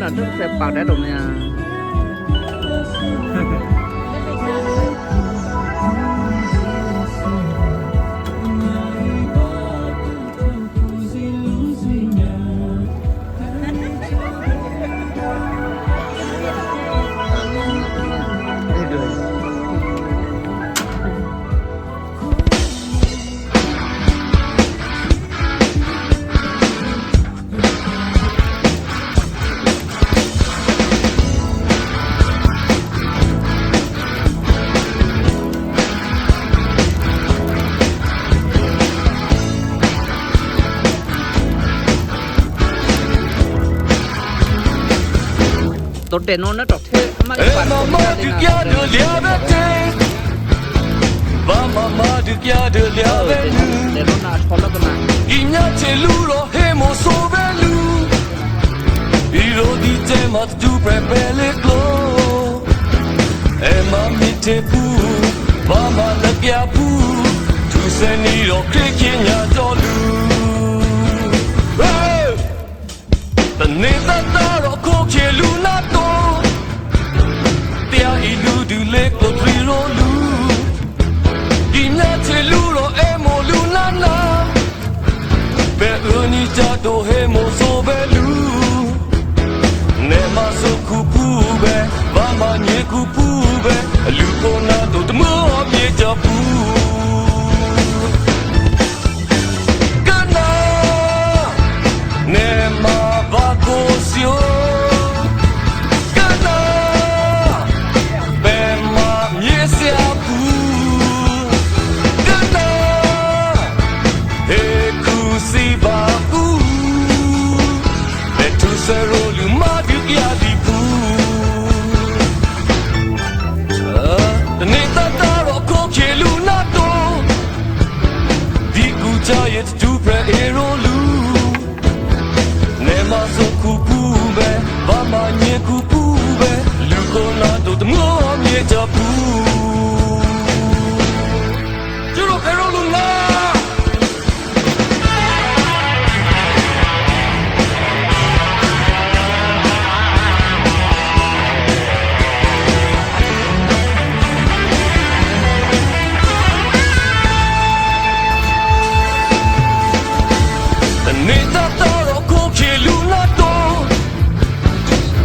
là rất là bảo đá đồng nhaตัวเด่นโน้นนะดอกเทมาอีกวันมาดึกยาเดือดเลี้ยบเต้มาดึกยาเดือดเลี้ยบเต้เด่นโน้นน่ะชอบแล้วกันนะกินยาเชลูโรเฮโมโซเบลูอีโรดีเจมาดูเปรเปเลโกลเอมามิเทปูมาลักยาปูทุเซนีโรคลิกินยาจอลูแต่เนตาตาโรโคเคลูนาโตเตียอีลูดูเล็กโลทรีโรลูกินยาเชลูโรเอโมลูนานาเบอนิจาโตเฮโมโซเบลูเนมาโซคูปูเบบามาเนคูปูเบลูโคนาโตตโมเมียจาปูเนมาบาโกซิโอกันนาเบมาเมียเสียปูกันนาเฮคูซิบาปูเบทูเซโรลูมาดิกยาดิปูเนตาตาโรโคเคลูนาโตดิกูจาเยตดูเปรเอโรลูมาโซคูปูเบบามาเนคูปูเบลูโคนาโตตโมเมียจาปูจูโรเคโรลูนาเนตาตาโรโคเคลูนาโต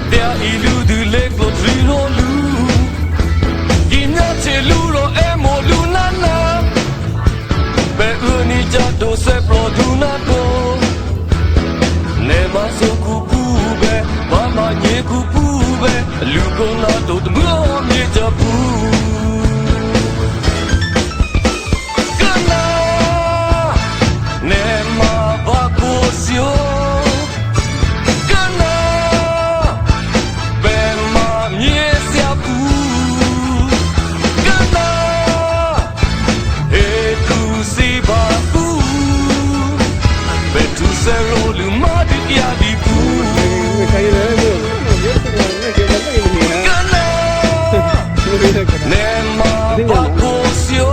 เตียอีลูดูเล็กโลทรีโรลูกินยาเชลูโรเอโมลูนานาเบอนิจาโตเซโปรดูนาโตเนมาโซคูปูเบบามาเนคูปูเบลูโคนาโตตโมเมียจาปูกันนาเนมาบาโกซิโอกันนาเบมาเมียเสียปูกันนาเอคูซิบาปูเบทูเซโรลูมาดิกยาดิปูกันนาเนมาบาโกซิโอ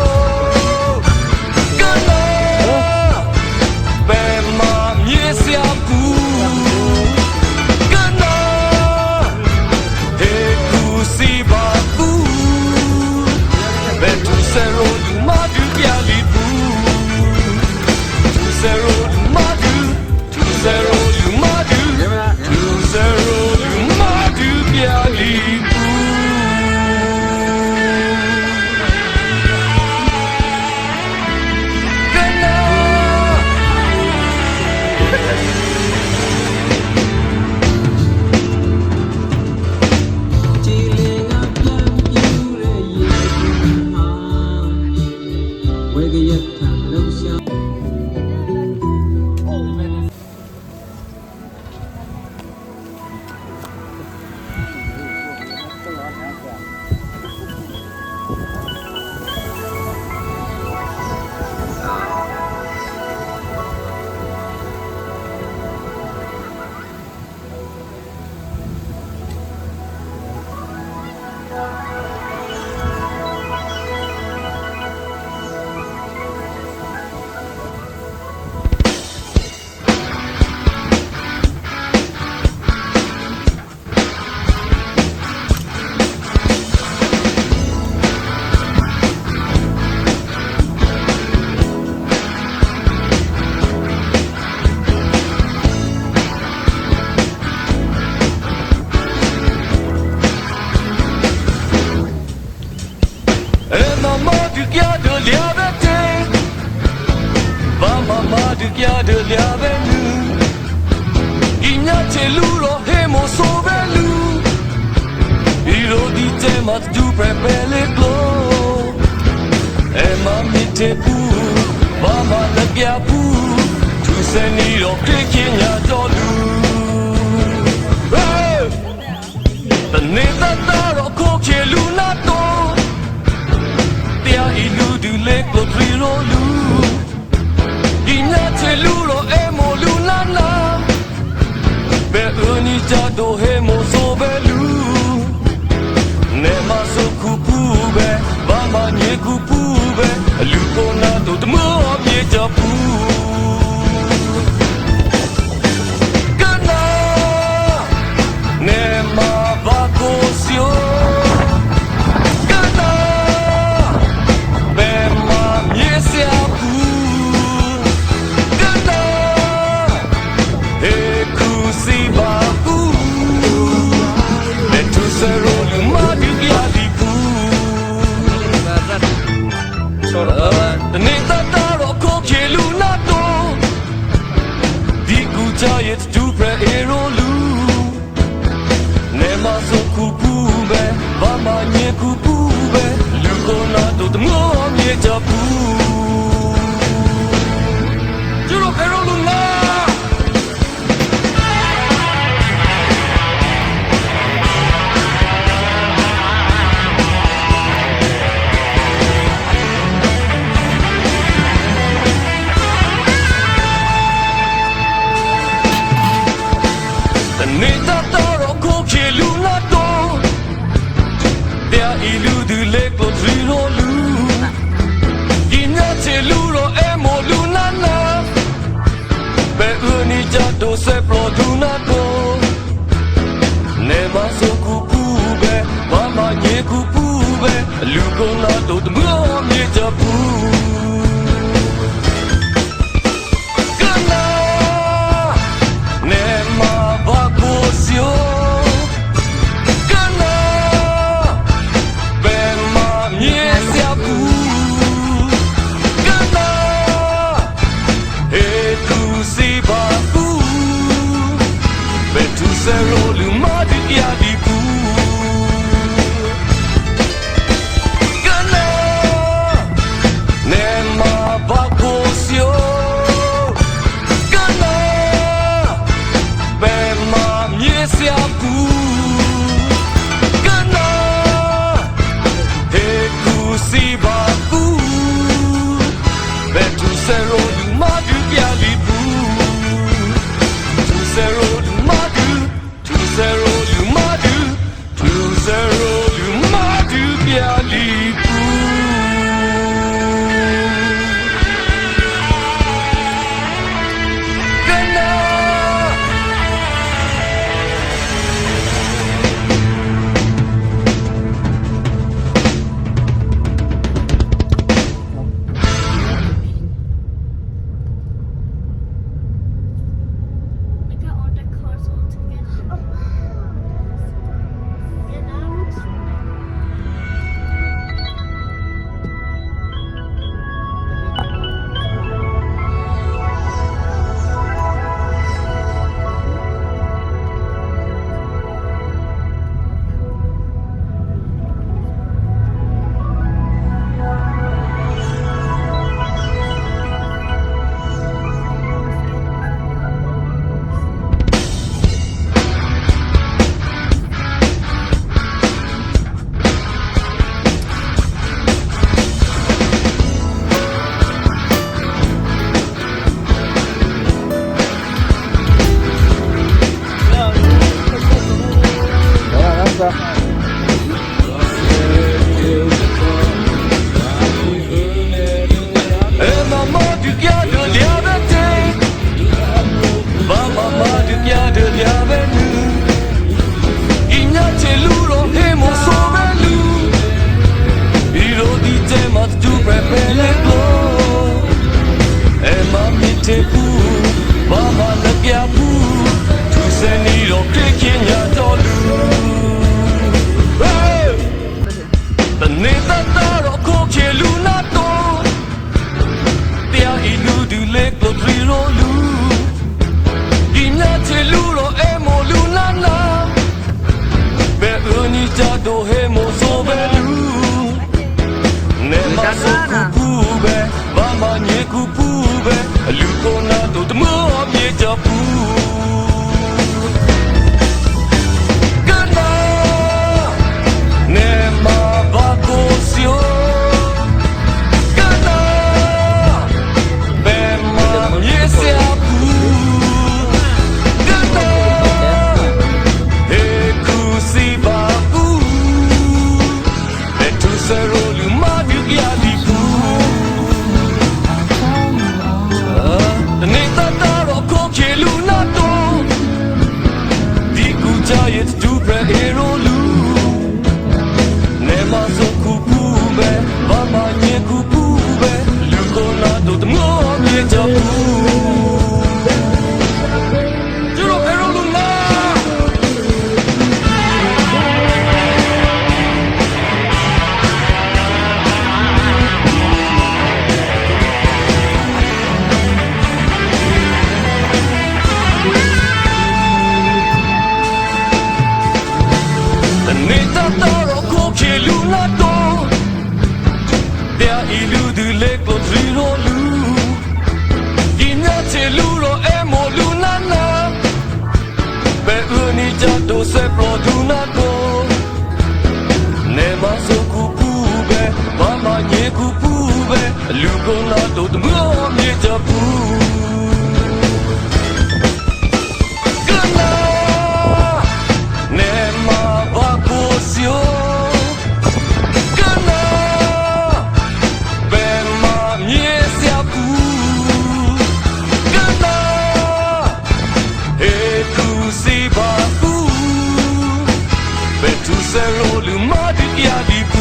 ဒီကြတဲ့လျာပဲလူဒီညချေလူတော့ဟဲမို့ဆိုပဲလူဒီလိုဒီတဲမှာတူပဲပဲလေကလို့မမီတေပူဘာမလက်ပြပူသူစနေတော့ခေကင်းညာတော်လူတနေတာတော့ကိုချေလူနာတော့တရားဤလူဒူလေကိုထရီရိုလူဒီညချေလူတော့အဲမိုလူနာနာဘယ်ဦးနီကြတော့ဟဲမိုဆိုပဲလူနေမဆိုခုပူပဲဘာမညေခုပူလူကိုနာတို့တမောမြေချပူကနာနေမဘာကိုစီယိုကနာဘယ်မှာမြေစရာပူကနာဟေကူစီဘာပူလက်သူစရိုလူမဒီပြာဒီပူတနေတာတော့ကိုချေလူနာတော့ဒီကူချရဲ့တူပရအေရိုလူနေမဆိုကူပူပဲဘာမညေကူပူပဲလူကိုနာတော့တမောမြေချပူကျူရိုအေရိုလူနာနေတာတော့ကိုချေလူနာတော့တရားဤလူဒီလေကိုထရီရိုလူဒီညချေလူတော့အဲမိုလူနာနာဘယ်ဦးနီကြတော့ဆေပရိုဒူနာတော့နေမဆိုကူပူပဲဘာမညေကူပူပဲလူကိုနာတော့တမောမြေချပူZero lu ma di ya di pu Kana နေမဆိုကူပဲဘာမှညေကူပူပဲလူကိုနာတို့တမောမြေချပူကနာနေမဘာကိုစီယိုကနာဘယ်မှာမြေစရာပူကနာဟေကူစီဘာပူဘယ်သူစရိုလူမဒူကြဒီပူနေတာတော့ကိုချေလူနာတော့ဒီကူချရဲ့တူပရဟီရိုလူနေမဆိုကူပူပဲဘာမှညေကူပူပဲလူကိုနာတော့တမောမြေချပူကျတော့ဟီရိုလူနာ နေတာတော့ကိုချေလူနာတော့တရားအီလူဒီလေကိုထရီရိုလူဒီညချေလူရောအမောလူနာနာဘယ်ဦးနီချတော့ဆေပရိုဒူနာတော့နေမဆိုကူပူပဲဘာမှညေကူပူပဲလူကိုနာတော့တမောမြေချပူZero, lu ma di ya di.